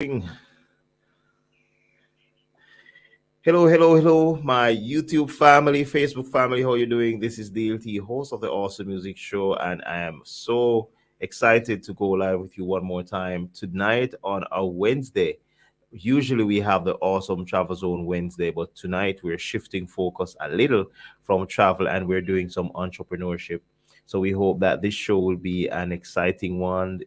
Hello, my YouTube family, Facebook family. How you doing? This is Dayle, host of the Awesome Music Show, and I am so excited to go live with you one more time tonight on a Wednesday. Usually we have the Awesome Travel Zone Wednesday, but tonight we're shifting focus a little from travel and we're doing some entrepreneurship. So we hope that this show will be an exciting one,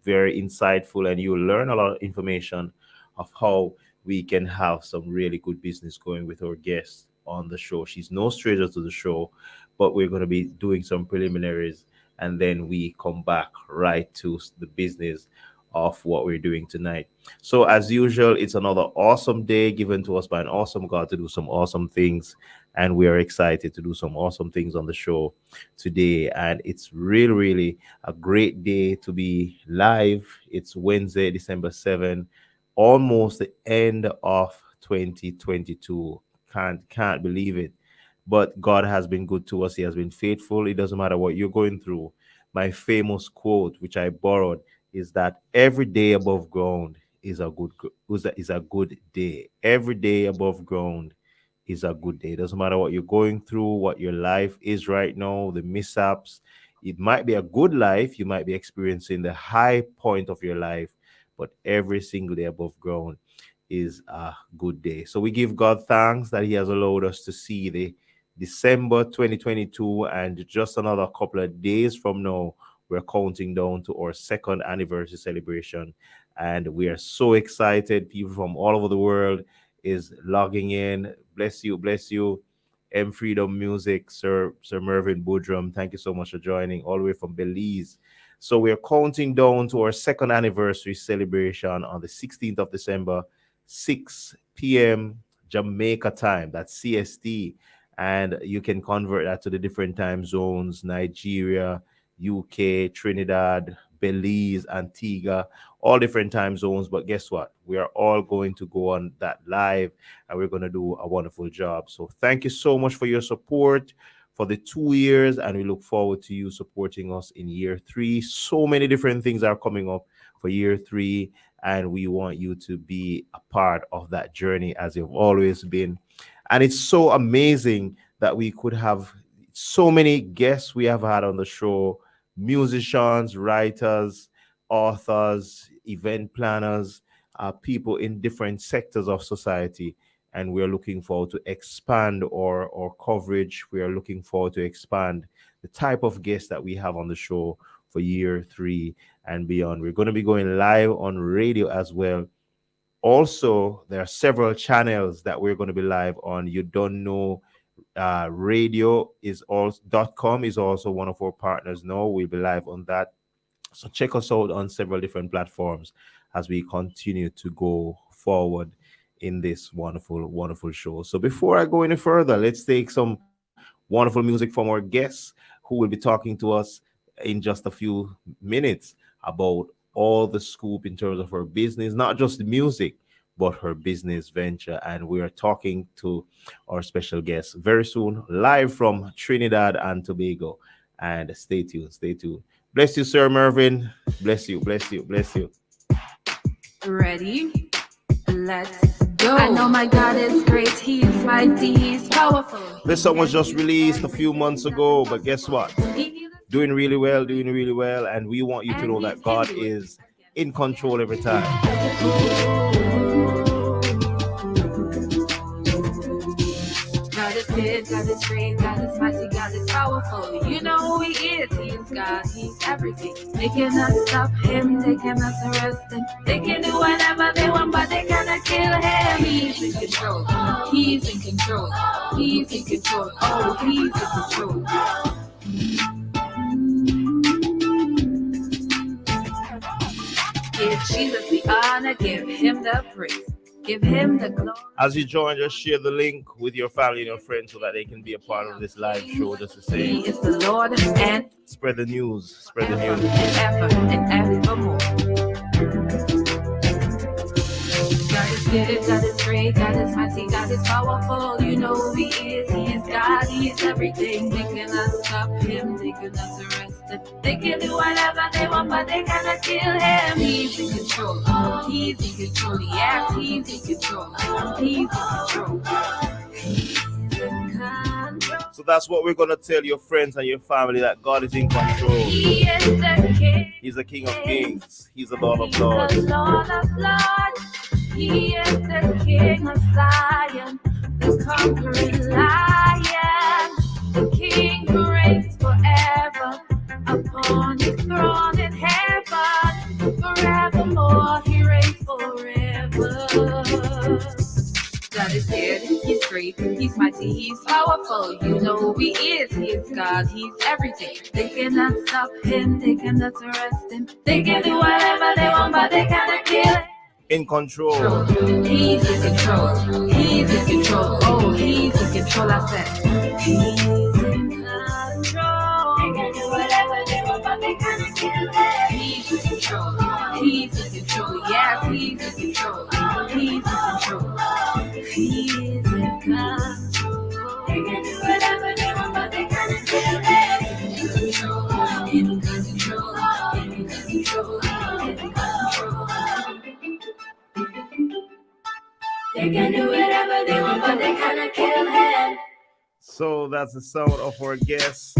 very insightful, and you'll learn a lot of information of how we can have some really good business going with our guest on the show. She's no stranger to the show, but we're going to be doing some preliminaries and then we come back right to the business of what we're doing tonight. So, as usual, it's another awesome day given to us by an awesome God to do some awesome things. And we are excited to do some awesome things on the show today. And it's really a great day to be live. It's Wednesday, December 7th, almost the end of 2022. Can't believe it. But God has been good to us. He has been faithful. It doesn't matter what you're going through. My famous quote, which I borrowed, is that every day above ground is a good day. Every day above ground is a good day. It doesn't matter what you're going through, what your life is right now, the mishaps. It might be a good life. You might be experiencing the high point of your life, but every single day above ground is a good day. So we give God thanks that He has allowed us to see the December 2022, and just another couple of days from now, we're counting down to our second anniversary celebration. And we are so excited. People from all over the world is logging in. Bless you, bless you. M Freedom Music, Sir Mervyn Boodram. Thank you so much for joining all the way from Belize. So we're counting down to our second anniversary celebration on the 16th of December, 6 p.m. Jamaica time. That's CST. And you can convert that to the different time zones: Nigeria, UK, Trinidad, Belize, Antigua, all different time zones. But guess what? We are all going to go on that live and we're going to do a wonderful job. So thank you so much for your support for the 2 years, and we look forward to you supporting us in year three. So many different things are coming up for year three, and we want you to be a part of that journey as you've always been. And it's so amazing that we could have so many guests we have had on the show: musicians, writers, authors, event planners, people in different sectors of society. And we're looking forward to expand our coverage. We are looking forward to expand the type of guests that we have on the show for year three and beyond. We're going to be going live on radio as well. Also, there are several channels that we're going to be live on. You don't know, radio is also.com is also one of our partners now. We'll be live on that. So check us out on several different platforms as we continue to go forward in this wonderful show. So before I go any further, let's take some wonderful music from our guests who will be talking to us in just a few minutes about all the scoop in terms of her business, not just the music, but her business venture. And we are talking to our special guest very soon, live from Trinidad and Tobago. And stay tuned, stay tuned. Bless you, Sir Mervyn. Bless you, bless you, bless you. Ready? Let's go. I know my God is great. He is mighty. He's powerful. This song was just released a few months ago, but guess what? Doing really well. And we want you to know that God is in control every time. God is good, God is great, God is mighty, God is powerful. You know who He is. He is God, He's everything. They cannot stop Him, they cannot arrest Him. They can do whatever they want, but they cannot kill Him. He's in control, He's in control, He's in control, oh, He's in control. Give Jesus the honor, give Him the praise. Give Him the glory. As you join, just share the link with your family and your friends so that they can be a part of this live show. Just to say, He is the Lord and spread the news. Spread the news. And evermore. God is good, God is great, God is mighty, God is powerful. You know who He is. He is God, He is everything. They cannot stop Him, they cannot arrest arrested. They can do whatever they want, but they cannot kill him. He's in control. He's in control. Yes, he's in control. He's in control. He's in control. So that's what we're gonna tell your friends and your family, that God is in control. He is the king. He's the King of Kings. He's the Lord of He's the Lords. Lord of Lords. He is the King of Zion, the conquering lion, the King who reigns forever upon his throne in heaven. Forevermore, he reigns forever. God is good, he's great, he's mighty, he's powerful. You know who he is God, he's everything. They cannot stop him, they cannot arrest him. They can do whatever they want, but they cannot kill him. In control. He's in control, he's in control, oh, he's in control, I said. He's in control. They can do whatever they want, but they cannot kill him. He's in control, he's in control, yes, he's in control, he's in control. He is in control. They can do whatever they want, but they cannot kill him. In control, in control, in control, in control. They can do whatever they want, but they cannot kill him. So that's the sound of our guest,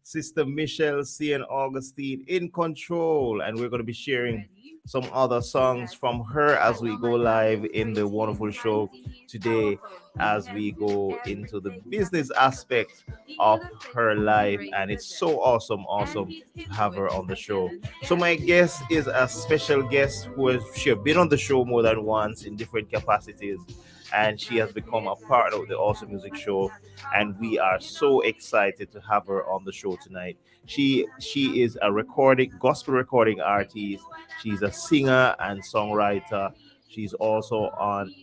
Sister Michelle C. and Augustine, in control. And we're going to be sharing some other songs from her as we go live in the wonderful show today, as we go into the business aspect of her life. And it's so awesome to have her on the show. So my guest is a special guest who has she has been on the show more than once in different capacities, and she has become a part of the Awesome Music Show, and we are so excited to have her on the show tonight. She is a gospel recording artist. She's a singer and songwriter. She's also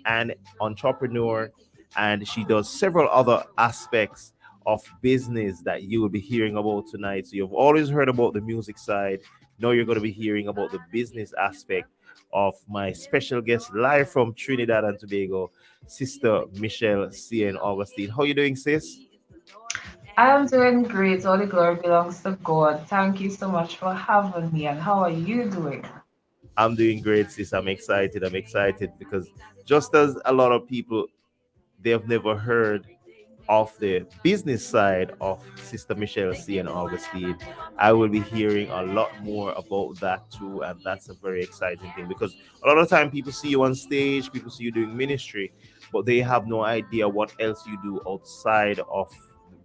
an entrepreneur, and she does several other aspects of business that you will be hearing about tonight. So you've always heard about the music side. Now you're going to be hearing about the business aspect of my special guest live from Trinidad and Tobago, Sister Michelle C. and Augustine. How you doing, sis? I am doing great. All the glory belongs to God. Thank you so much for having me. And how are you doing? I'm doing great, sis. I'm excited. I'm excited because just as a lot of people, they have never heard of the business side of Sister Michelle C. and Augustine, I will be hearing a lot more about that too. And that's a very exciting thing, because a lot of time people see you on stage, people see you doing ministry, but they have no idea what else you do outside of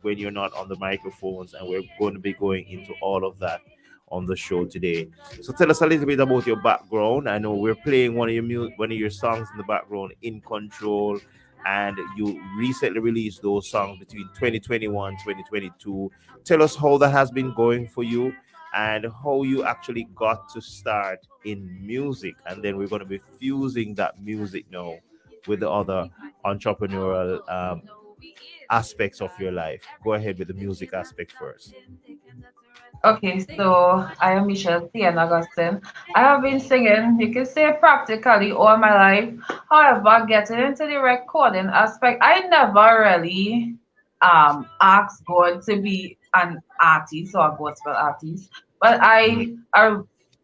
when you're not on the microphones. And we're going to be going into all of that on the show today. So tell us a little bit about your background. I know we're playing one of your songs in the background, In Control, and you recently released those songs between 2021 2022. Tell us how that has been going for you and how you actually got to start in music. And then we're going to be fusing that music now with the other entrepreneurial aspects of your life. Go ahead with the music aspect first. Okay, so I am Michelle T. and Augustine. I have been singing, you can say practically all my life. However, getting into the recording aspect, I never really asked God to be an artist or a gospel artist. But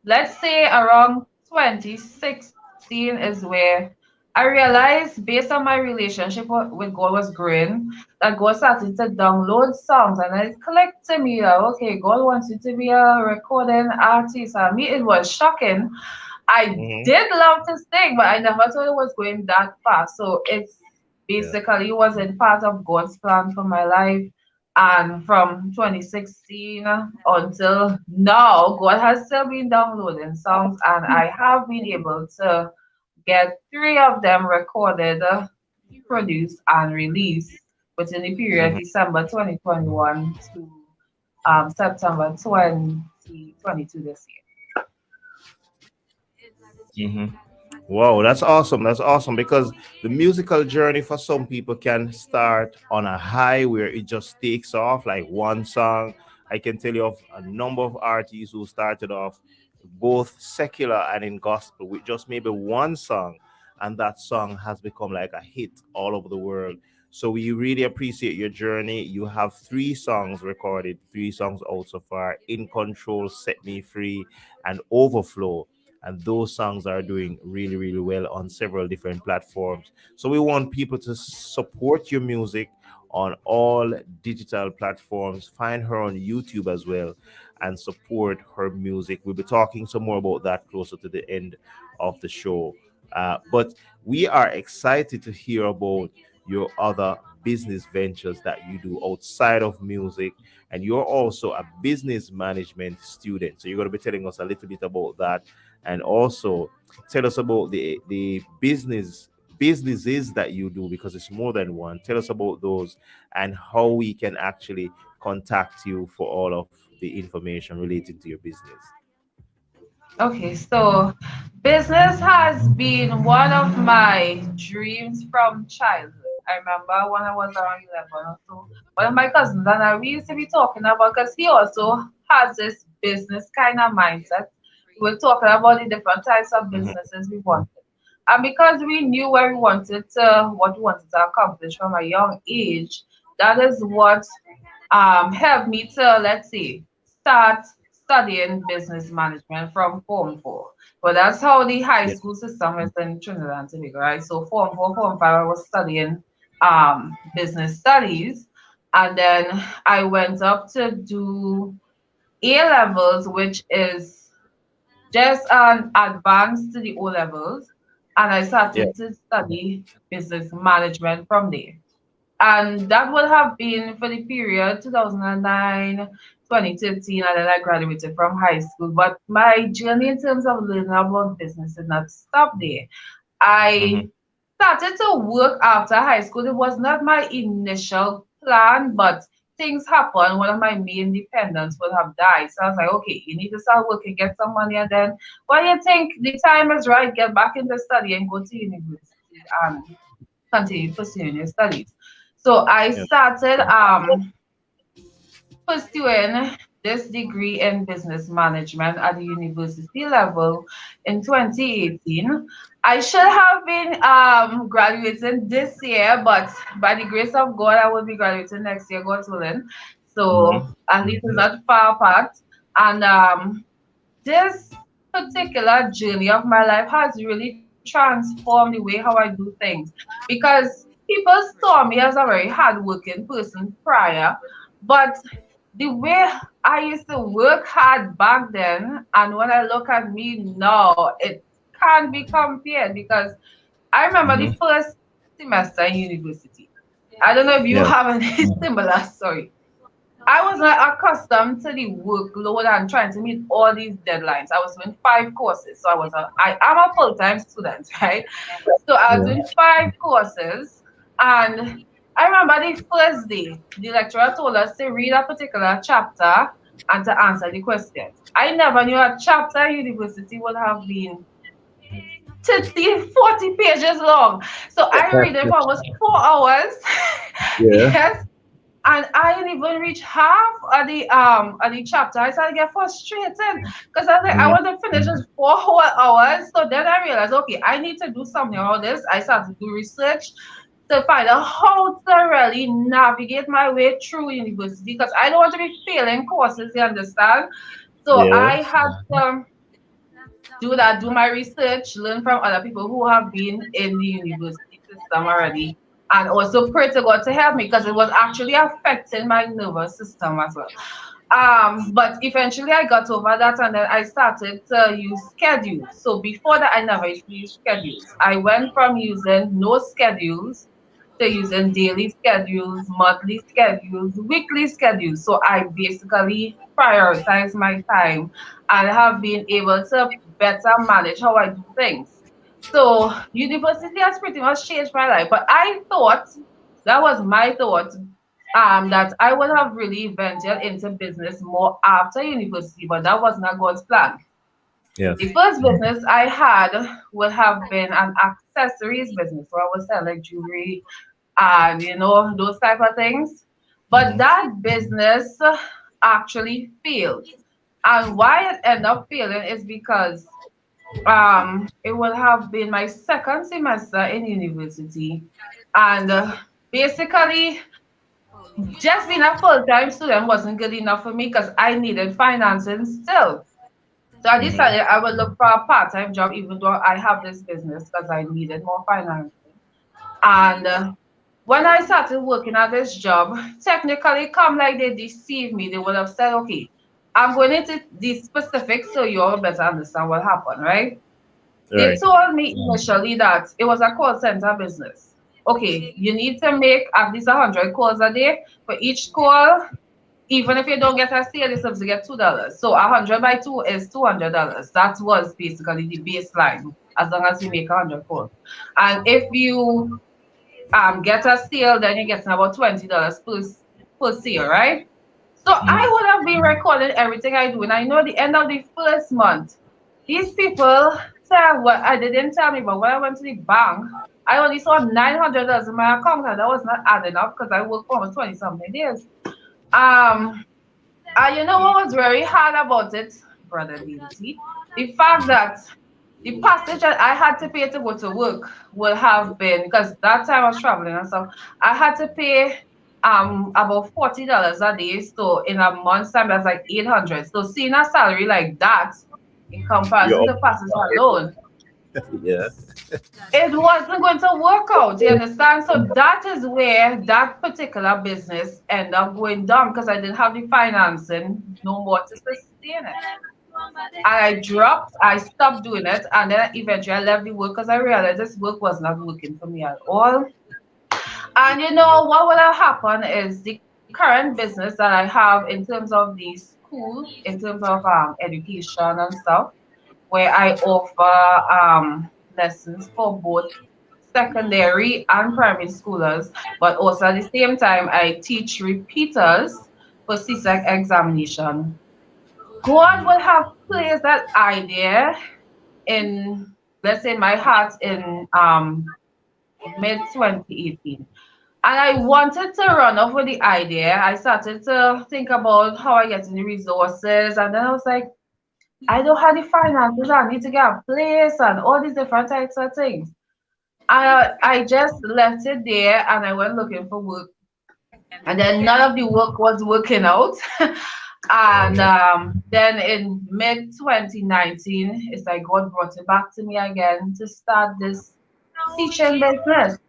let's say around 2016 is where I realized, based on my relationship with God was growing, that God started to download songs, and it clicked to me that okay, God wants you to be a recording artist. And me, it was shocking. I Mm-hmm. did love to sing, but I never thought it was going that far. So it's Yeah. basically wasn't part of God's plan for my life. And from 2016 until now, God has still been downloading songs, and I have been able to get three of them recorded, produced, and released within the period Mm-hmm. December 2021 to September 2022 this year. Mm-hmm. Wow, that's awesome. That's awesome, because the musical journey for some people can start on a high where it just takes off like one song. I can tell you of a number of artists who started off both secular and in gospel with just maybe one song, and that song has become like a hit all over the world. So we really appreciate your journey. You have 3 songs recorded, 3 songs out so far: In Control, Set Me Free, and Overflow. And those songs are doing really, really well on several different platforms. So we want people to support your music on all digital platforms. Find her on YouTube as well and support her music. We'll be talking some more about that closer to the end of the show. But we are excited to hear about your other business ventures that you do outside of music. And you're also a business management student. So you're going to be telling us a little bit about that. And also tell us about the businesses that you do, because it's more than one. Tell us about those and how we can actually contact you for all of the information relating to your business. Okay, so business has been one of my dreams from childhood. I remember when I was around 11 or so, one of my cousins and I, we used to be talking about, because he also has this business kind of mindset. We were talking about the different types of Mhm. businesses we wanted. And because we knew where we wanted to, what we wanted to accomplish from a young age, that is what helped me to, let's say, start studying business management from Form 4. But that's how the high Yeah. school system is in Trinidad and Tobago, right? So Form 4, Form 5, I was studying business studies. And then I went up to do A levels, which is just an advance to the O levels. And I Yeah. started to study business management from there. And that would have been for the period 2009, 2013, and then I graduated from high school. But my journey in terms of learning about business did not stop there. Hmm. I started to work after high school. It was not my initial plan, but things happened. One of my main dependents would have died. So I was like, okay, you need to start working, get some money, and then when you think the time is right, get back into study and go to university and continue pursuing your studies. So I Yeah. started pursuing this degree in business management at the university level in 2018. I should have been graduating this year, but by the grace of God, I will be graduating next year, God's willing. So Hmm. at least it's not far apart. And this particular journey of my life has really transformed the way how I do things, because people saw me as a very hardworking person prior, but the way I used to work hard back then and when I look at me now, it can't be compared, because I remember the Hmm. first semester in university. I don't know if you Yeah. have any similar story. I was not accustomed to the workload and trying to meet all these deadlines. I was doing 5 courses, so I am a full-time student, right? So I was Yeah. doing 5 courses, and I remember the first day the lecturer told us to read a particular chapter and to answer the questions. I never knew a chapter at university would have been 30, 40 pages long. So I read it for almost 4 hours. Yeah. Yes, and I didn't even reach half of the chapter. I started to get frustrated because I was like, I Hmm. want to finish this 4 whole hours. So then I realized, okay, I need to do something about this. I started to do research to find out how to really navigate my way through university, because I don't want to be failing courses, you understand? So I Yes. had to do that, do my research, learn from other people who have been in the university system already, and also pray to God to help me, because it was actually affecting my nervous system as well. But eventually I got over that, and then I started to use schedules. So before that, I never used to use schedules. I went from using no schedules to using daily schedules, monthly schedules, weekly schedules. So I basically prioritize my time and have been able to better manage how I do things. So university has pretty much changed my life. But I thought, that was my thought, that I would have really ventured into business more after university, but that was not God's plan. Yes. The first business I had would have been an accessories business where I was selling jewelry and those type of things. But Hmm. that business actually failed. And why it ended up failing is because it would have been my second semester in university, and basically, just being a full-time student wasn't good enough for me because I needed financing still. So I Mm-hmm. decided I would look for a part-time job, even though I have this business, because I needed more financing. And when I started working at this job, technically, come like they deceived me, they would have said, okay, I'm going into these specifics so you all better understand what happened, right? They Right. told me initially that it was a call center business. Okay, you need to make at least 100 calls a day. For each call, even if you don't get a sale, you're supposed to get $2. So 100 by 2 is $200. That was basically the baseline, as long as you make 100 calls. And if you get a sale, then you're getting about $20 per sale, right? So I Mm-hmm. would have been recording everything I do. And I know the end of the first month, these people tell what I didn't tell me, but when I went to the bank, I only saw $900 in my account, and that was not adding up because I worked for almost 20 something days. Um, you know what was very hard about it, Brother DT? The fact that the passage that I had to pay to go to work would have been, because that time I was traveling and stuff, I had to pay about $40 a day. So in a month's time that's like 800. So seeing a salary like that in You're comparison all to passage alone, yeah. it wasn't going to work out. You understand? So that is where that particular business ended up going down because I didn't have the financing no more to sustain it. I dropped, I stopped doing it, and then eventually I left the work because I realized this work was not working for me at all. And you know what would have happened is the current business that I have in terms of the school, in terms of education and stuff, where I offer lessons for both secondary and primary schoolers, but also at the same time I teach repeaters for CSEC examination. God would have placed that idea in, let's say, my heart in mid 2018. And I wanted to run off with the idea. I started to think about how I get in the resources, and then I was like, I don't have the finances. I need to get a place and all these different types of things. I just left it there and I went looking for work. And then none of the work was working out. And then in mid 2019, it's like God brought it back to me again to start this teaching business.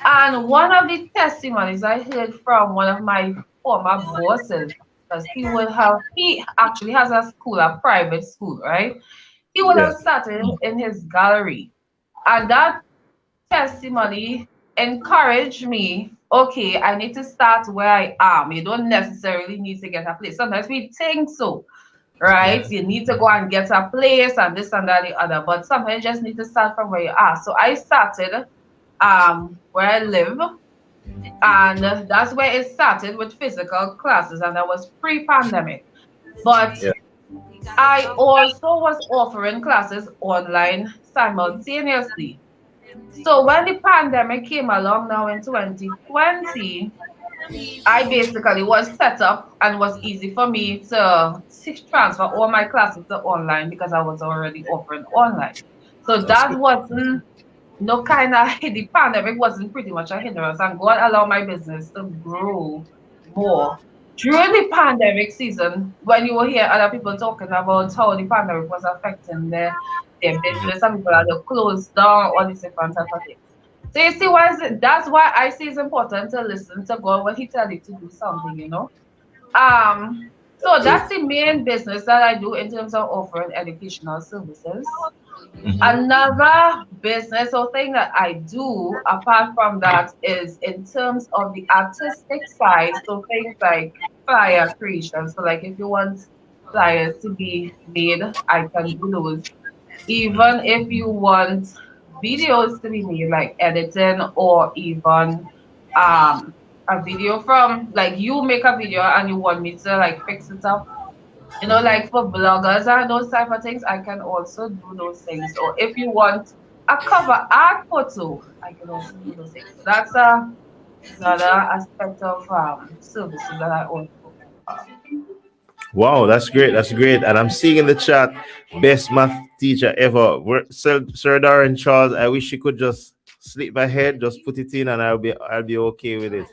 And one of the testimonies I heard from one of my former bosses, because he actually has a school, a private school, right? He would Yeah. have started in his gallery. And that testimony encouraged me, okay, I need to start where I am. You don't necessarily need to get a place. Sometimes we think so, right? You need to go and get a place and this and that, the other. But sometimes you just need to start from where you are. So I started where I live, and that's where it started with physical classes, and that was pre-pandemic. But Yeah. I also was offering classes online simultaneously. So when the pandemic came along now in 2020, I basically was set up and was easy for me to transfer all my classes to online because I was already offering online. So That's that good. wasn't no kind of the pandemic wasn't pretty much a hindrance, and God allowed my business to grow more. During the pandemic season, when you will hear other people talking about how the pandemic was affecting their business, some people had to close down, all these different type of things. So you see why that's why I see it's important to listen to God when He tells you to do something, you know. So True. that's the main business that I do in terms of offering educational services. Mm-hmm. Another business or thing that I do apart from that is in terms of the artistic side. So things like flyer creation. So like if you want flyers to be made, I can do those. Even if you want videos to be made, like editing or even a video from like you make a video and you want me to like fix it up, you know, like for bloggers and those type of things, I can also do those things. Or if you want a cover art photo, I can also do those things. So that's another aspect of services that I also offer. Wow, that's great. That's great. And I'm seeing in the chat, best math teacher ever. Sir Darren Charles, I wish you could just slip my head, just put it in, and I'll be okay with it.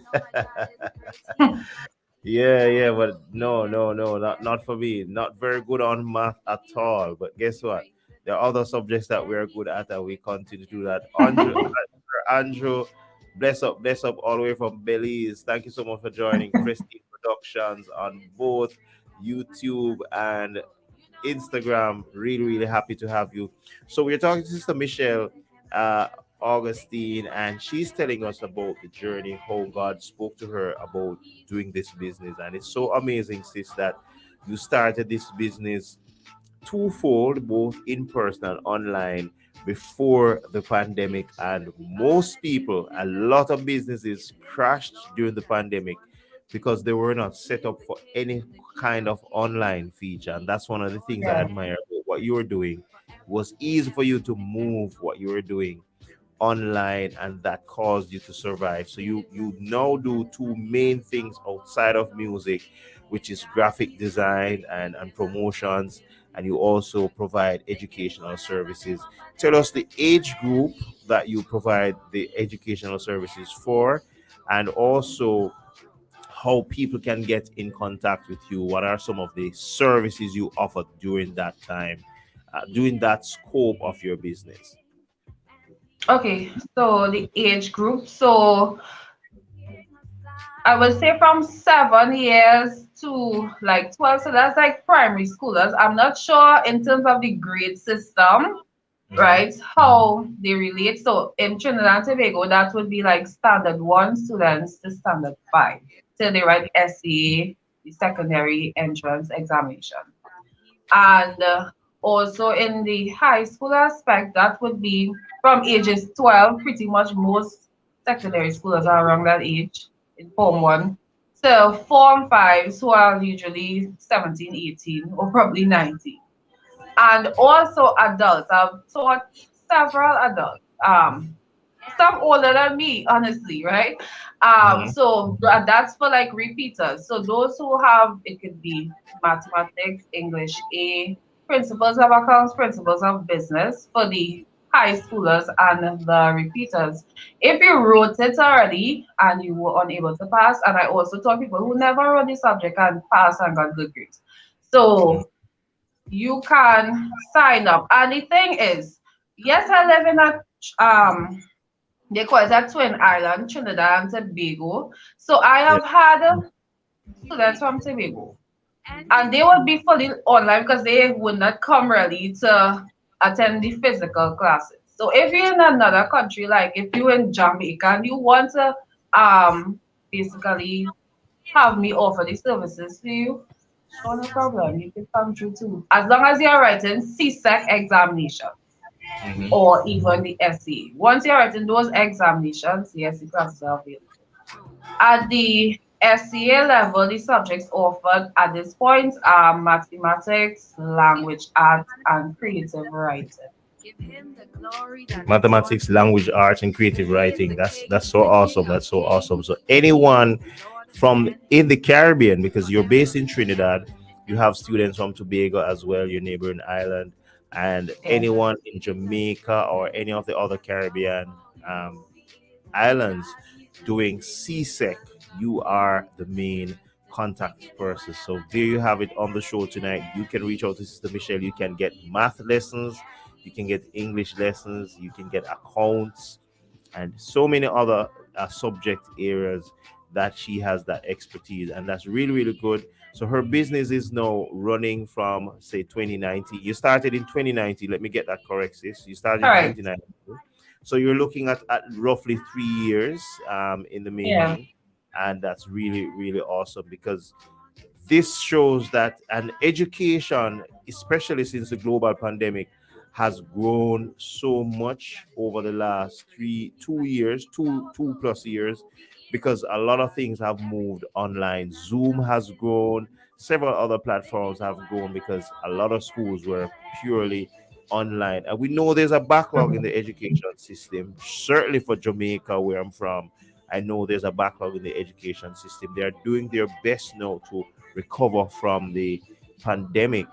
Yeah, but no, not for me. Not very good on math at all. But guess what? There are other subjects that we're good at, and we continue to do that. Andrew, bless up, all the way from Belize. Thank you so much for joining Prestige Productions on both YouTube and Instagram. Really, really happy to have you. So we're talking to Sister Michelle uh, Augustine, and she's telling us about the journey, how God spoke to her about doing this business. And it's so amazing, sis, that you started this business twofold, both in person and online, before the pandemic. And most people, a lot of businesses crashed during the pandemic because they were not set up for any kind of online feature. And that's one of the things I Yeah. admire about what you were doing. It was easy for you to move what you were doing online, and that caused you to survive. So you now do two main things outside of music, which is graphic design and promotions, and you also provide educational services. Tell us the age group that you provide the educational services for, and also how people can get in contact with you. What are some of the services you offer during that time, during that scope of your business? Okay, so the age group. So I would say from 7 years to like 12. So that's like primary schoolers. I'm not sure in terms of the grade system, right? How they relate. So in Trinidad and Tobago, that would be like standard one students to standard five. So they write essay, the secondary entrance examination. And also in the high school aspect, that would be from ages 12, pretty much most secondary schoolers are around that age in Form 1. So Form 5s who are usually 17, 18, or probably 19. And also adults. I've taught several adults. Some older than me, honestly, right? Mhm. So that's for like repeaters. So those who have, it could be mathematics, English A, principles of accounts, principles of business for the high schoolers and the repeaters. If you wrote it already and you were unable to pass, and I also taught people who never wrote the subject and passed and got good grades. Mhm. So you can sign up. And the thing is, yes, I live in a they call it a twin island, Trinidad and Tobago. So I Yeah. have had students from Tobago, and they would be fully online because they would not come really to attend the physical classes. So if you're in another country, like if you're in Jamaica and you want to basically have me offer the services to you, sure, no problem. You can come through too. As long as you're writing CSEC examination Mhm. or even the SE. Once you're writing those examinations, the SE classes are available. At the SCA level, the subjects offered at this point are mathematics, language arts, and creative writing. Mathematics, language arts, and creative writing. That's so awesome. That's so awesome. So anyone from in the Caribbean, because you're based in Trinidad, you have students from Tobago as well, your neighboring island, and Yeah. anyone in Jamaica or any of the other Caribbean um, islands doing CSEC, you are the main contact person. So there you have it on the show tonight. You can reach out to Sister Michelle. You can get math lessons, you can get English lessons, you can get accounts, and so many other subject areas that she has that expertise, and that's really really good. So her business is now running from say 2019. You started in 2019. Let me get that correct, sis. You started All in right. 2019. So you're looking at roughly 3 years in the Yeah. making, and that's really really awesome because this shows that an education, especially since the global pandemic, has grown so much over the last 2 years, two plus years, because a lot of things have moved online. Zoom has grown, several other platforms have grown because a lot of schools were purely online. And we know there's a backlog in Mhm. the education system, certainly for Jamaica, where I'm from. I know there's a backlog in the education system. They're doing their best now to recover from the pandemic.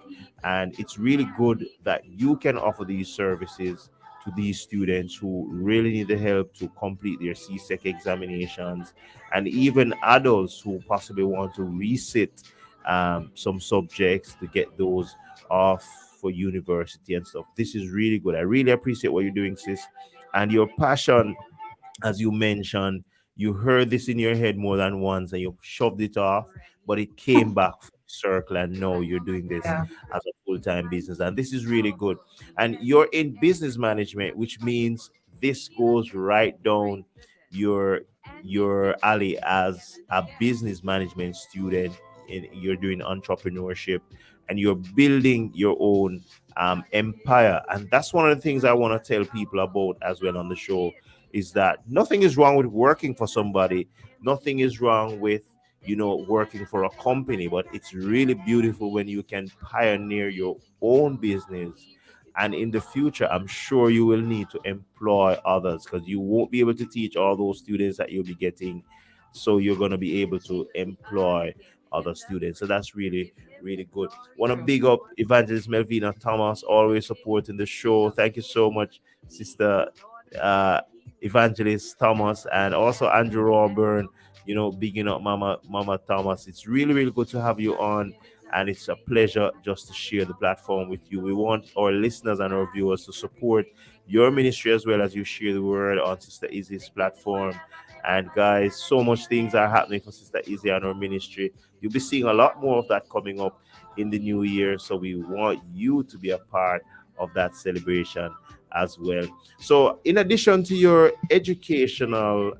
And it's really good that you can offer these services to these students who really need the help to complete their CSEC examinations, and even adults who possibly want to resit some subjects to get those off for university and stuff. This is really good. I really appreciate what you're doing, sis, and your passion, as you mentioned. You heard this in your head more than once and you shoved it off, but it came back full circle, and now you're doing this Yeah. as a full-time business, and this is really good. And you're in business management, which means this goes right down your alley as a business management student. You're doing entrepreneurship and you're building your own empire, and that's one of the things I want to tell people about as well on the show, is that nothing is wrong with working for somebody, nothing is wrong with working for a company, but it's really beautiful when you can pioneer your own business. And in the future, I'm sure you will need to employ others, because you won't be able to teach all those students that you'll be getting, so you're going to be able to employ other students. So that's really really good. Want to True. big up Evangelist Melvina Thomas, always supporting the show. Thank you so much, sister uh Evangelist Thomas, and also Andrew Rawburn, bigging up Mama Thomas. It's really, really good to have you on, and it's a pleasure just to share the platform with you. We want our listeners and our viewers to support your ministry as well as you share the word on Sister Izzy's platform. And guys, so much things are happening for Sister Izzy and our ministry. You'll be seeing a lot more of that coming up in the new year. So we want you to be a part of that celebration as well. So, in addition to your educational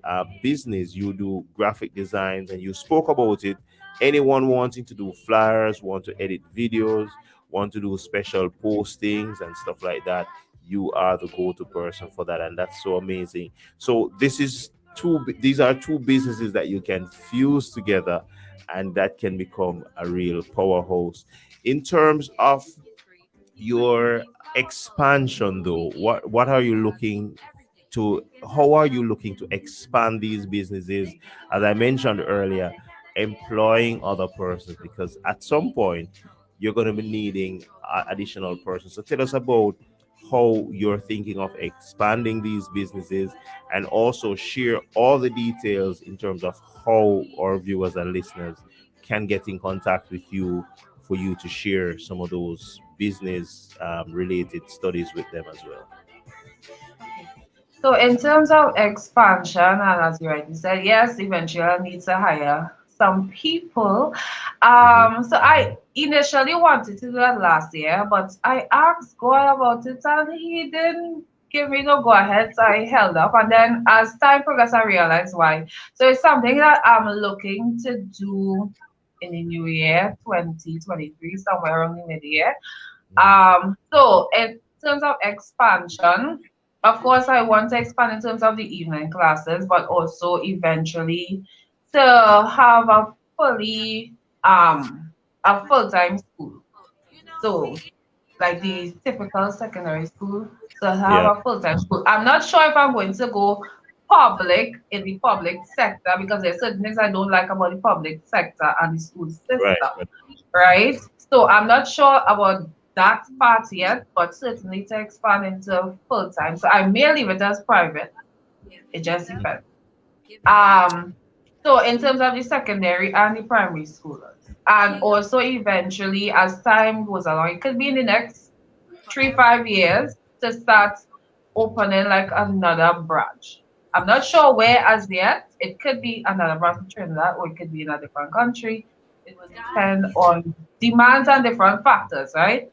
business, you do graphic designs, and you spoke about it. Anyone wanting to do flyers, want to edit videos, want to do special postings and stuff like that, you are the go-to person for that, and that's so amazing. So, these are two businesses that you can fuse together, and that can become a real powerhouse. In terms of your expansion, though, what are you looking to how are you looking to expand these businesses, as I mentioned earlier, employing other persons, because at some point you're going to be needing additional persons. So tell us about how you're thinking of expanding these businesses, and also share all the details in terms of how our viewers and listeners can get in contact with you for you to share some of those business related studies with them as well. Okay. So in terms of expansion, and as you rightly said, yes, eventually I need to hire some people. Hmm. So I initially wanted to do that last year, but I asked God about it and he didn't give me no go ahead, so I held up. And then as time progressed, I realized why. So it's something that I'm looking to do in the new year, 2023, somewhere around the mid-year. So in terms of expansion, of course, I want to expand in terms of the evening classes, but also eventually to have fully a full-time school. So like the typical secondary school, to have Yeah. a full-time school. I'm not sure if I'm going to go public in the public sector because there's certain things I don't like about the public sector and the school Right. system, right? So I'm not sure about that part yet, but certainly to expand into full time. So I may leave it as private. It just depends. Um, so in terms of the secondary and the primary schoolers, and also eventually as time goes along, it could be in the next 3, 5 years to start opening like another branch. I'm not sure where as yet. It could be another branch in Trinidad or it could be in a different country. It will depend on demands and different factors, right?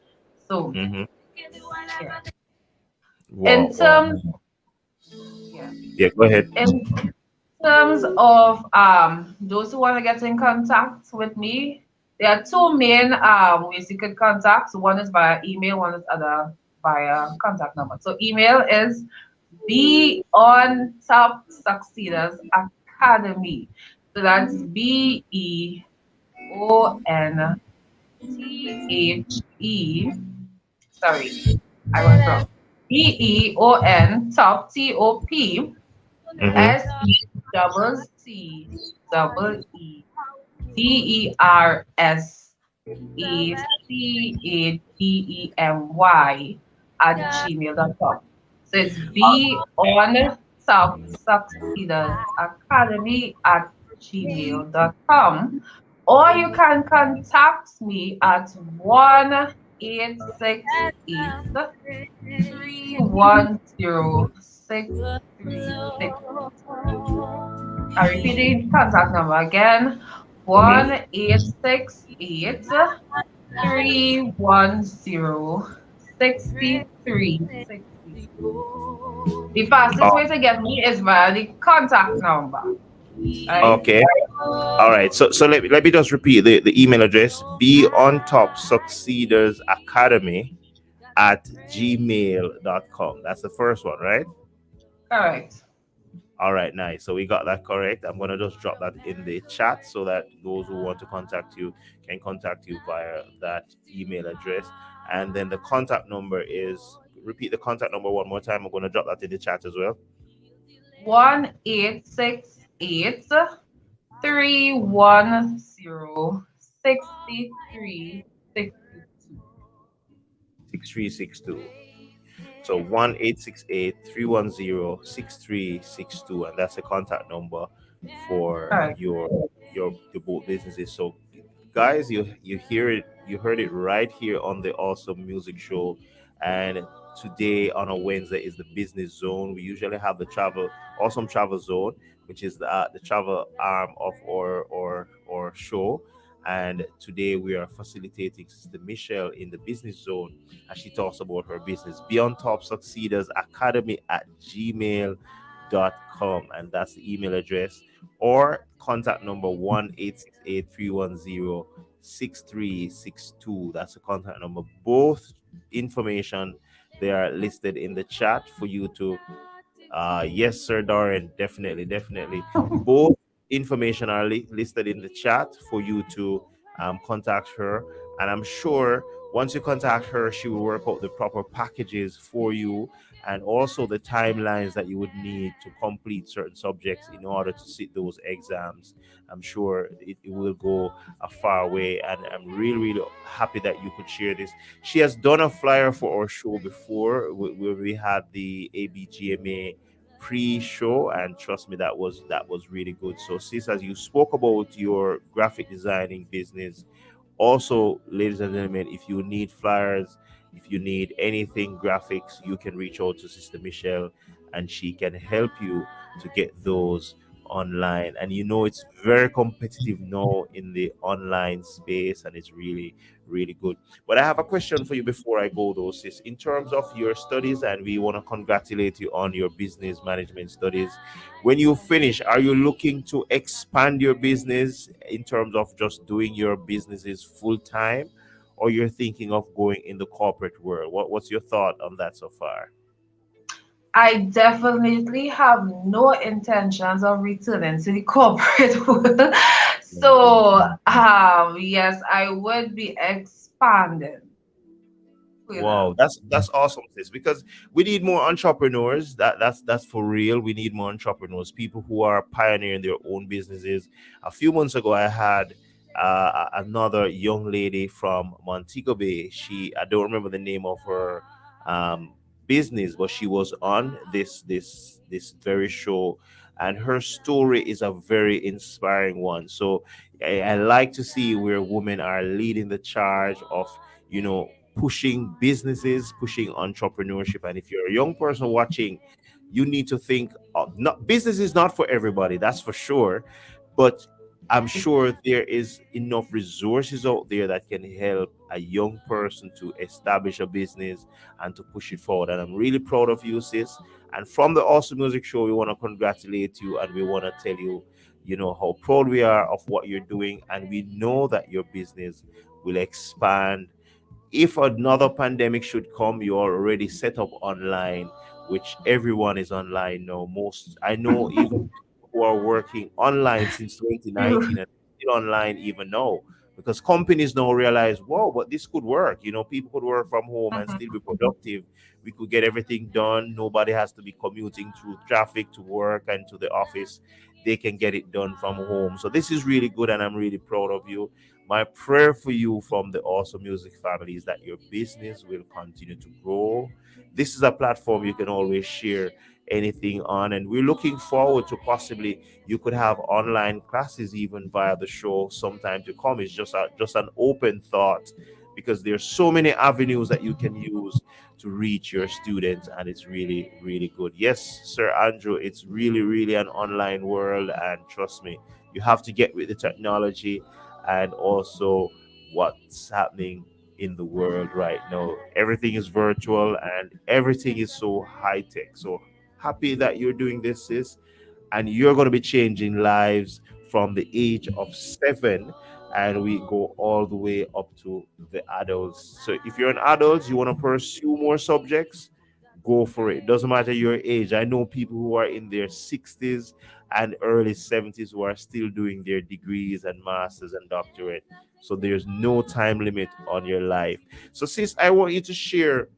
So Hmm. yeah. In Wow. Wow. terms yeah. Yeah. Go ahead. In terms of those who want to get in contact with me, there are two main ways you could contact. One is via email, one is other via contact number. So email is be on top succeeders academy. So that's BEONTHE. Sorry, I was wrong. BEON top Hmm. TOPSEEDERSACADEMY at gmail.com. So it's be on top succeeders academy at gmail.com, or you can contact me at 1-868 310 I repeat the contact number again, Mm-hmm. 1-868-310-6362. The fastest way to get me is via the contact number, right? Okay. All right. So let me just repeat the email address: be on top succeeders academy at gmail.com. That's the first one, right? Correct. All right, nice. So we got that correct. I'm gonna just drop that in the chat so that those who want to contact you can contact you via that email address. And then the contact number is, repeat the contact number one more time. I'm gonna drop that in the chat as well. 1-868-310-6362. 6362. So 1-868-310-6362, and that's the contact number for Correct. your boat businesses. So guys, you hear it, you heard it right here on the Awesome Music Show. And today on a Wednesday is the business zone. We usually have the awesome travel zone, which is the travel arm of our show. And today we are facilitating Sister Michelle in the business zone as she talks about her business. Beyond Top Succeeders Academy at gmail.com, and that's the email address. Or contact number 1-868-310-6362. That's the contact number. Both information, they are listed in the chat for you to yes, sir, Darren. Definitely, definitely. Both information are listed in the chat for you to contact her. And I'm sure once you contact her, she will work out the proper packages for you and also the timelines that you would need to complete certain subjects in order to sit those exams. I'm sure it will go a far way. And I'm really, really happy that you could share this. She has done a flyer for our show before where we had the ABGMA pre-show, and trust me, that was really good. So sis, as you spoke about your graphic designing business, also, ladies and gentlemen, if you need flyers, if you need anything graphics, you can reach out to Sister Michelle and she can help you to get those online. And you know, it's very competitive now in the online space, and it's really, really good. But I have a question for you before I go, though, sis. In terms of your studies, and we want to congratulate you on your business management studies. When you finish, are you looking to expand your business in terms of just doing your businesses full time, or you're thinking of going in the corporate world? What's your thought on that so far? I definitely have no intentions of returning to the corporate world. So, yes, I would be expanding further. Wow, that's awesome, sis. Because we need more entrepreneurs. That's for real. We need more entrepreneurs, people who are pioneering their own businesses. A few months ago, I had another young lady from Montego Bay. I don't remember the name of her um, business, but she was on this very show, and her story is a very inspiring one. So I like to see where women are leading the charge of, you know, pushing businesses, pushing entrepreneurship. And if you're a young person watching, you need to think of, not business is not for everybody, that's for sure. But I'm sure there is enough resources out there that can help a young person to establish a business and to push it forward. And I'm really proud of you, sis. And from the Awesome Music Show, we want to congratulate you and we want to tell you, you know, how proud we are of what you're doing. And we know that your business will expand. If another pandemic should come, you're already set up online, which everyone is online now. Most, I know, even people who are working online since 2019 and still online even now, because companies now realize, wow, but this could work. You know, people could work from home and still be productive. We could get everything done. Nobody has to be commuting through traffic to work and to the office. They can get it done from home. So this is really good, and I'm really proud of you. My prayer for you from the Awesome Music family is that your business will continue to grow. This is a platform you can always share anything on, and we're looking forward to possibly you could have online classes even via the show sometime to come. It's just an open thought, because there's so many avenues that you can use to reach your students, and it's really really good. Yes, Sir Andrew, it's really an online world, and trust me, you have to get with the technology and also what's happening in the world right now. Everything is virtual and everything is so high tech. So happy that you're doing this, sis, and you're going to be changing lives from the age of 7, and we go all the way up to the adults. So if you're an adult, you want to pursue more subjects, go for it. Doesn't matter your age. I know people who are in their 60s and early 70s who are still doing their degrees and masters and doctorate. So there's no time limit on your life. So sis, I want you to share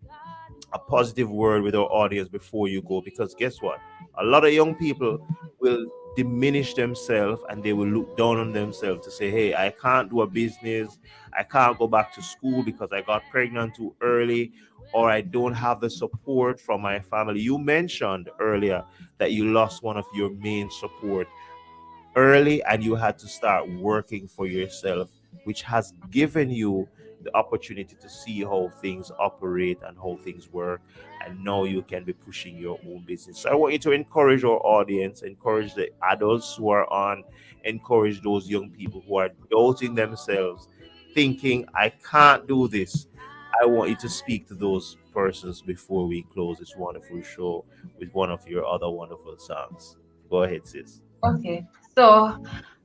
a positive word with our audience before you go, because guess what, a lot of young people will diminish themselves and they will look down on themselves to say, hey, I can't do a business, I can't go back to school because I got pregnant too early, or I don't have the support from my family. You mentioned earlier that you lost one of your main support early and you had to start working for yourself, which has given you the opportunity to see how things operate and how things work. And now you can be pushing your own business. So I want you to encourage our audience, encourage the adults who are on, encourage those young people who are doubting themselves, thinking, I can't do this. I want you to speak to those persons before we close this wonderful show with one of your other wonderful songs. Go ahead, sis. Okay. So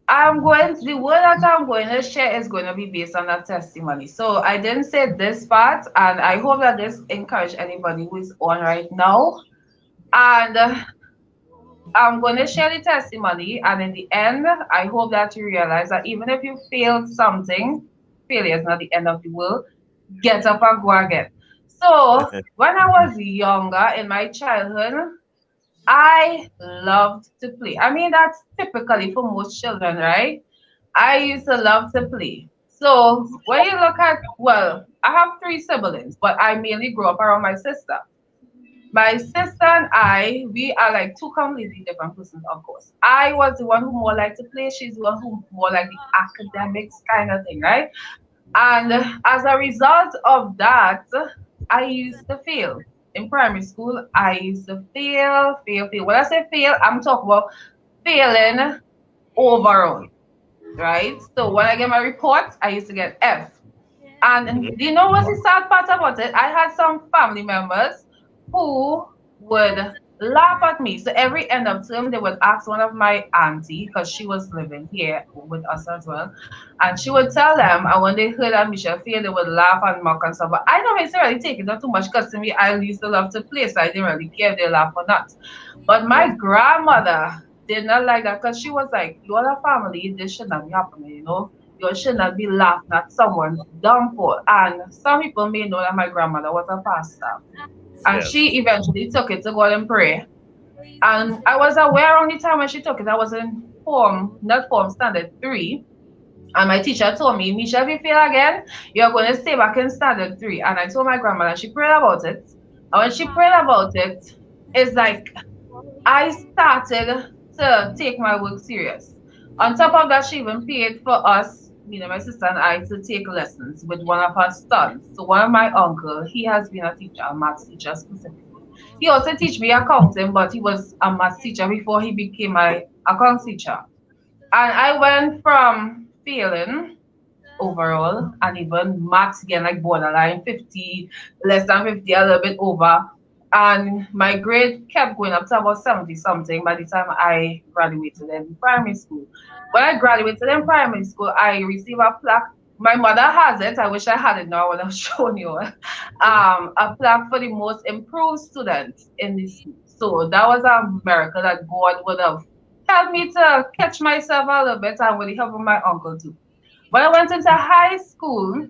the word that I'm going to share is going to be based on a testimony. So I didn't say this part, and I hope that this encourage anybody who is on right now. And I'm going to share the testimony, and in the end, I hope that you realize that even if you failed something, failure is not the end of the world. Get up and go again. So when I was younger in my childhood, I loved to play. I mean, that's typically for most children, right? I used to love to play. So when you look at, well, I have three siblings, but I mainly grew up around my sister. My sister and I, we are like two completely different persons, of course. I was the one who more liked to play. She's the one who more like the academics kind of thing, right? And as a result of that, I used to fail. In primary school, I used to fail. When I say fail, I'm talking about failing overall, right? So when I get my report, I used to get F. And Mhm. do you know what's the sad part about it? I had some family members who would laugh at me. So every end of term, they would ask one of my auntie, because she was living here with us as well, and she would tell them. And when they heard that Michelle failed, they would laugh and mock and stuff. But I don't necessarily take it not too much, because to me, I used to love to play, so I didn't really care if they laugh or not. But Yeah. my grandmother did not like that, because she was like, "You're a family, this should not be happening, you know? You should not be laughing at someone's downfall." And some people may know that my grandmother was a pastor. And Yes. she eventually took it to God and pray. And I was aware on the time when she took it, I was in not form standard 3. And my teacher told me, "Misha, if you fail again, you're going to stay back in standard 3." And I told my grandmother, she prayed about it. And when she prayed about it, it's like I started to take my work serious. On top of that, she even paid for us, me and my sister and I, to take lessons with one of her sons. So one of my uncle, he has been a teacher, a maths teacher specifically. He also teach me accounting, but he was a maths teacher before he became my accounts teacher. And I went from failing overall, and even maths again like borderline 50, less than 50, a little bit over. And my grade kept going up to about 70 something by the time I graduated in primary school. When I graduated in primary school, I received a plaque. My mother has it. I wish I had it now when I was showing you. A plaque for the most improved student in the school. So that was a miracle that God would have helped me to catch myself a little bit, and with the help of my uncle too. When I went into high school,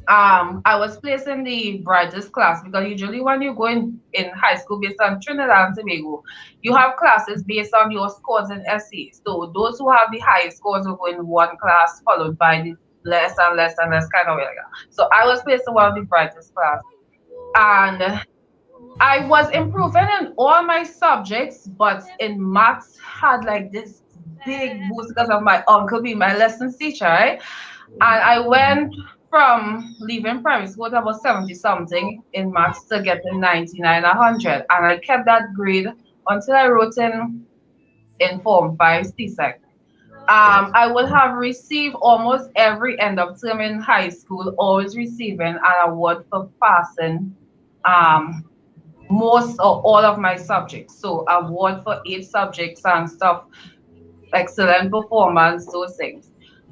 I was placed in the brightest class, because usually when you go in high school based on Trinidad and Tobago, you have classes based on your scores in essays. So those who have the highest scores will go in one class, followed by the less and less and less kind of way like that. So I was placed in one of the brightest class, and I was improving in all my subjects, but in maths had like this big boost because of my uncle being my lessons teacher, right? And I went from leaving primary school that was 70 something in maths to getting 99, 100. And I kept that grade until I wrote in Form 5 CSEC. I would have received almost every end of term in high school, always receiving an award for passing um, most or all of my subjects. So award for 8 subjects and stuff, excellent performance, those things.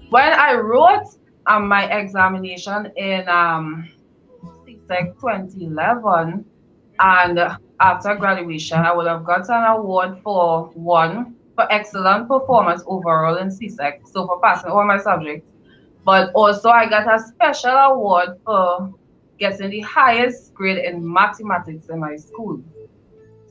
When I wrote my examination in CSEC 2011, and after graduation, I would have got an award for one for excellent performance overall in CSEC, so for passing all my subjects. But also, I got a special award for getting the highest grade in mathematics in my school.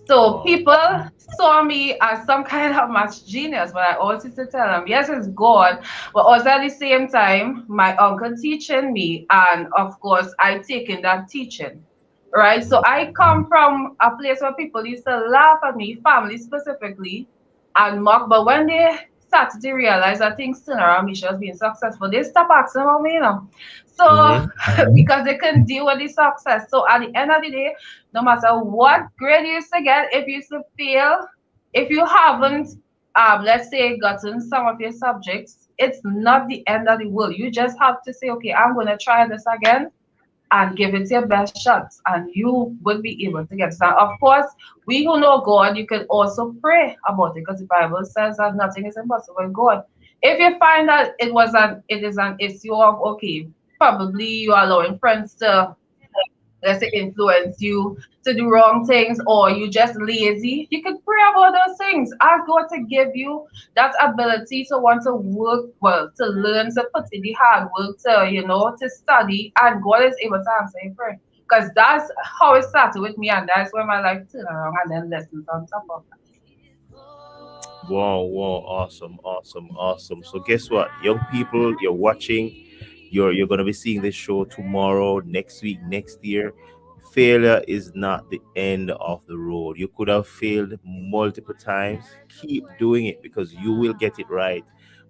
So Wow. people saw me as some kind of math genius, but I always used to tell them, yes, it's God, but also at the same time, my uncle teaching me, and of course, I taking that teaching, right? So I come from a place where people used to laugh at me, family specifically, and mock, but when they started to realize that things turn around, Misha's being successful, they stop asking about me, you know. So Mm-hmm. because they couldn't deal with the success. So at the end of the day, no matter what grade you used to get, if you used to fail, if you haven't, let's say, gotten some of your subjects, it's not the end of the world. You just have to say, okay, I'm going to try this again and give it your best shots, and you will be able to get it. And of course, we who know God, you can also pray about it because the Bible says that nothing is impossible with God. If you find that it is an issue of okay, probably you are allowing friends to, let's say, influence you to do wrong things, or you just lazy, you could pray about those things. Ask God to give you that ability to want to work well, to learn, to put in the hard work, to, to study, and God is able to answer your prayer. Because that's how it started with me, and that's where my life turned around, and then lessons on top of Wow, wow, awesome, awesome, awesome. So guess what? Young people, you're watching, you're gonna be seeing this show tomorrow, next week, next year. Failure is not the end of the road. You could have failed multiple times. Keep doing it because you will get it right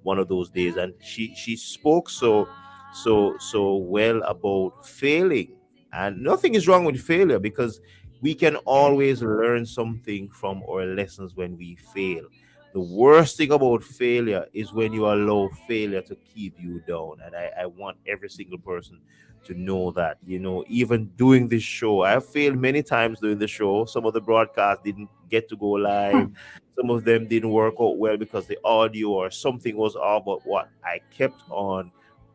one of those days. And she spoke so well about failing. And nothing is wrong with failure because we can always learn something from our lessons when we fail. The worst thing about failure is when you allow failure to keep you down. And I want every single person to know that, even doing this show, I've failed many times doing the show. Some of the broadcasts didn't get to go live. that. Some of them didn't work out well because the audio or something was off. But what I kept on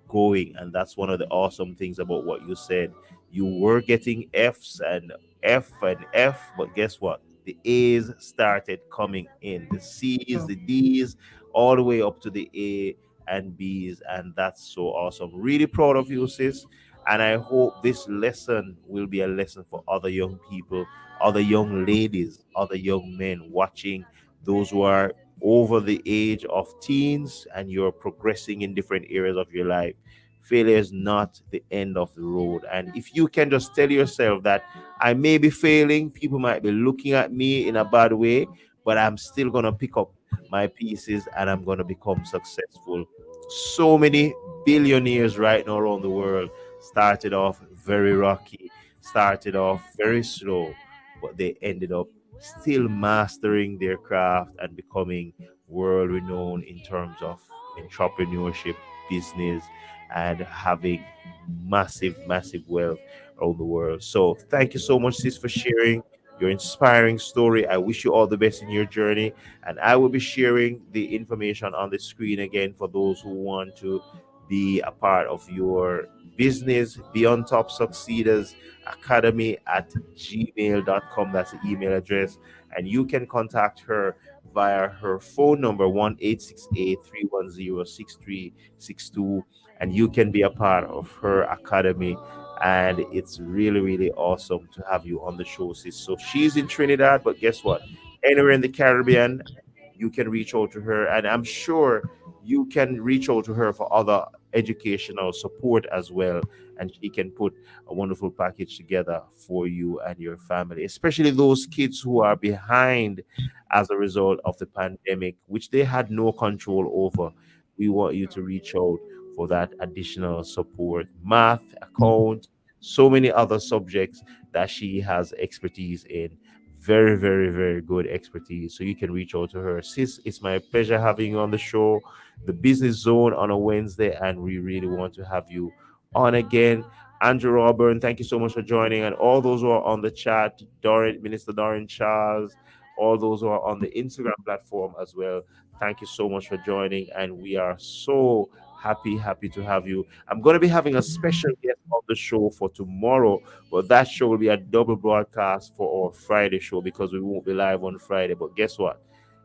going. And that's one of the awesome things about what you said. You were getting F's and F, but guess what? The A's started coming in, the C's, the D's, all the way up to the A and B's, and that's so awesome. Really proud of you, sis. And I hope this lesson will be a lesson for other young people, other young ladies, other young men watching, those who are over the age of teens and you're progressing in different areas of your life. Failure is not the end of the road. And if you can just tell yourself that I may be failing, people might be looking at me in a bad way, but I'm still going to pick up my pieces and I'm going to become successful. So many billionaires right now around the world started off very rocky, started off very slow, but they ended up still mastering their craft and becoming world renowned in terms of entrepreneurship, business, and having massive, massive wealth around the world. So thank you so much, sis, for sharing your inspiring story. I wish you all the best in your journey. And I will be sharing the information on the screen again for those who want to be a part of your business. Beyond Top Succeeders Academy at gmail.com. That's the email address. And you can contact her via her phone number 1-868-310-6362, and you can be a part of her academy. And it's really, really awesome to have you on the show, sis. So she's in Trinidad, but guess what? Anywhere in the Caribbean, you can reach out to her, and I'm sure you can reach out to her for other educational support as well, and she can put a wonderful package together for you and your family, especially those kids who are behind as a result of the pandemic, which they had no control over. We want you to reach out for that additional support. Math, account, so many other subjects that she has expertise in. Very, very, very good expertise. So you can reach out to her. Sis, it's my pleasure having you on the show, the Business Zone on a Wednesday, and we really want to have you on again. Andrew Auburn, thank you so much for joining, and all those who are on the chat, Doran, Minister Doran Charles, all those who are on the Instagram platform as well. Thank you so much for joining, and we are so happy to have you. I'm going to be having a special guest on the show for tomorrow, but that show will be a double broadcast for our Friday show because we won't be live on Friday. But guess what?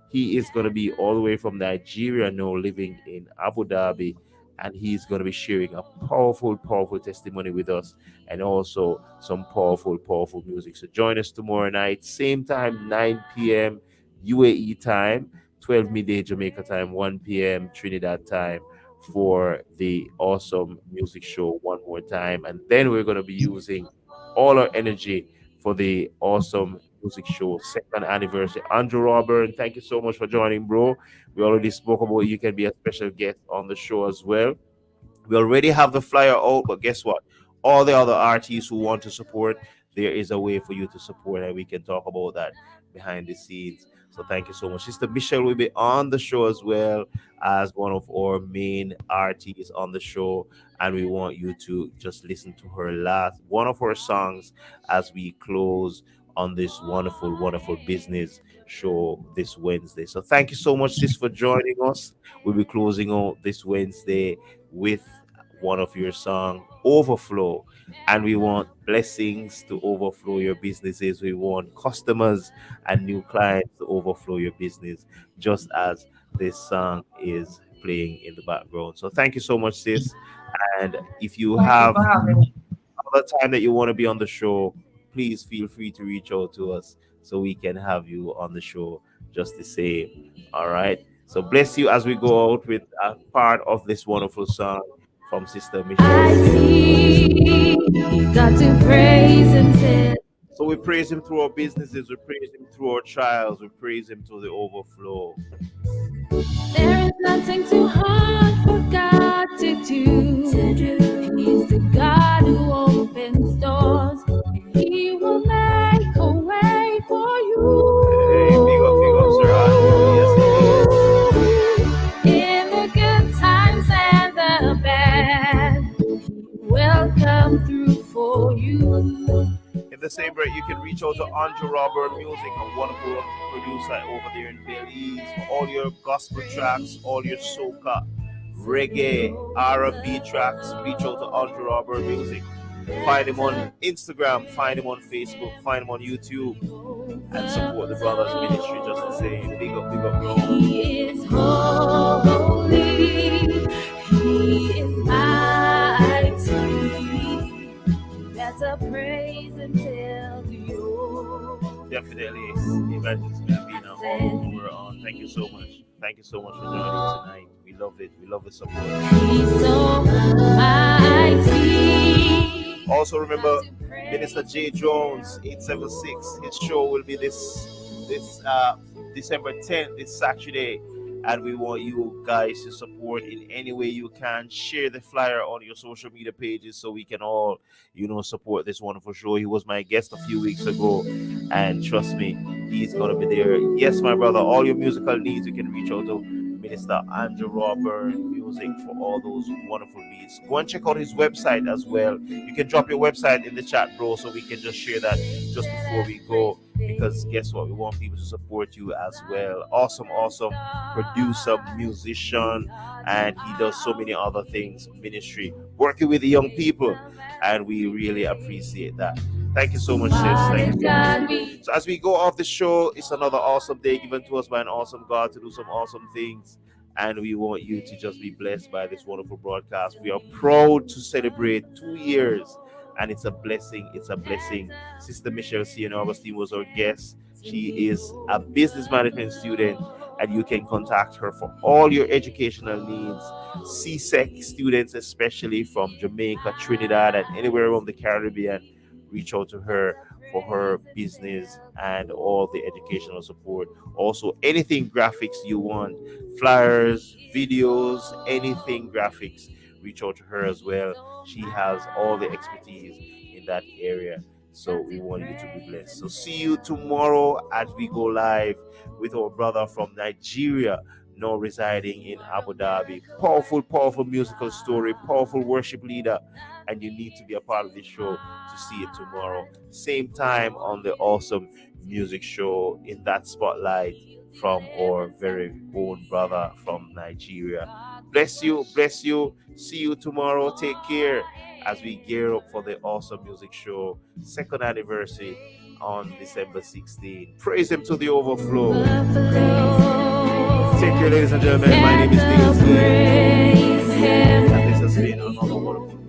He is going to be all the way from Nigeria now, living in Abu Dhabi, and he's going to be sharing a powerful testimony with us, and also some powerful music. So join us tomorrow night, same time, 9 p.m. UAE time, 12 midday Jamaica time, 1 p.m. Trinidad time, for the awesome music show one more time. And then we're going to be using all our energy for the awesome music show second anniversary. Andrew Robert, thank you so much for joining, bro. We already spoke about you can be a special guest on the show as well. We already have the flyer out, but guess what? All the other artists who want to support, there is a way for you to support, and we can talk about that behind the scenes. So thank you so much. Sister Michelle will be on the show as well as one of our main artists on the show, and we want you to just listen to her last one of her songs as we close on this wonderful business show this Wednesday. So thank you so much, sis, for joining us. We'll be closing out this Wednesday with one of your song, Overflow. And we want blessings to overflow your businesses. We want customers and new clients to overflow your business, just as this song is playing in the background. So thank you so much, sis. And if you Thank you have for having me. other time that you want to be on the show, please feel free to reach out to us so we can have you on the show just the same. All right. So bless you as we go out with a part of this wonderful song from Sister Michelle I C. see, got to praise and say So we praise him through our businesses, we praise him through our trials, we praise him through the overflow. there is nothing too hard for God to do. He's the God who opens doors, and He will make a way for Hey, big up, Sir Andrew. Yes, he is. you. In the good times and the bad, He will come through for you. In the same breath, you can reach out to Andrew Robert Music, a wonderful producer over there in Belize, for all your gospel tracks, all your soca, reggae, R&B tracks. Reach out to Andrew Robert Music. Find him on Instagram, find him on Facebook, find him on YouTube, and support the brothers ministry just the same. Big up, bro. He is holy, He is mighty. Better praise and tell you. Definitely, Evangelist Melvina, all who were on. Thank you so much. Thank you so much for joining tonight. We love it. We love the support. He's so mighty. Also remember Minister J Jones 876. His show will be this December 10th, this Saturday, and we want you guys to support in any way you can. Share the flyer on your social media pages so we can all, support this wonderful show. He was my guest a few weeks ago, and trust me, he's gonna be there. Yes, my brother, all your musical needs, you can reach out to Minister Andrew Robert Music for all those wonderful beats. Go and check out his website as well. You can drop your website in the chat, bro, so we can just share that just before we go. Because guess what? We want people to support you as well. Awesome producer, musician, and he does so many other things, ministry, working with the young people, and we really appreciate that. Thank you so much, sis. Thank you so much. So as we go off the show, it's another awesome day given to us by an awesome God to do some awesome things. And we want you to just be blessed by this wonderful broadcast. We are proud to celebrate 2 years, and it's a blessing. It's a blessing. Sister Michelle C. and Augustine was our guest. She is a business management student, and you can contact her for all your educational needs. CSEC students, especially from Jamaica, Trinidad, and anywhere around the Caribbean, reach out to her for her business and all the educational support. Also, anything graphics you want, flyers, videos, anything graphics, reach out to her as well. She has all the expertise in that area. So we want you to be blessed. So see you tomorrow as we go live with our brother from Nigeria, now residing in Abu Dhabi. Powerful, powerful musical story, powerful worship leader, and you need to be a part of this show to see it tomorrow. Same time on the awesome music show in that spotlight from our very own brother from Nigeria. Bless you, bless you. See you tomorrow. Take care as we gear up for the awesome music show, second anniversary on December 16th. Praise Him to the overflow. Take care, ladies and gentlemen. My name is Dayle, and this has been another wonderful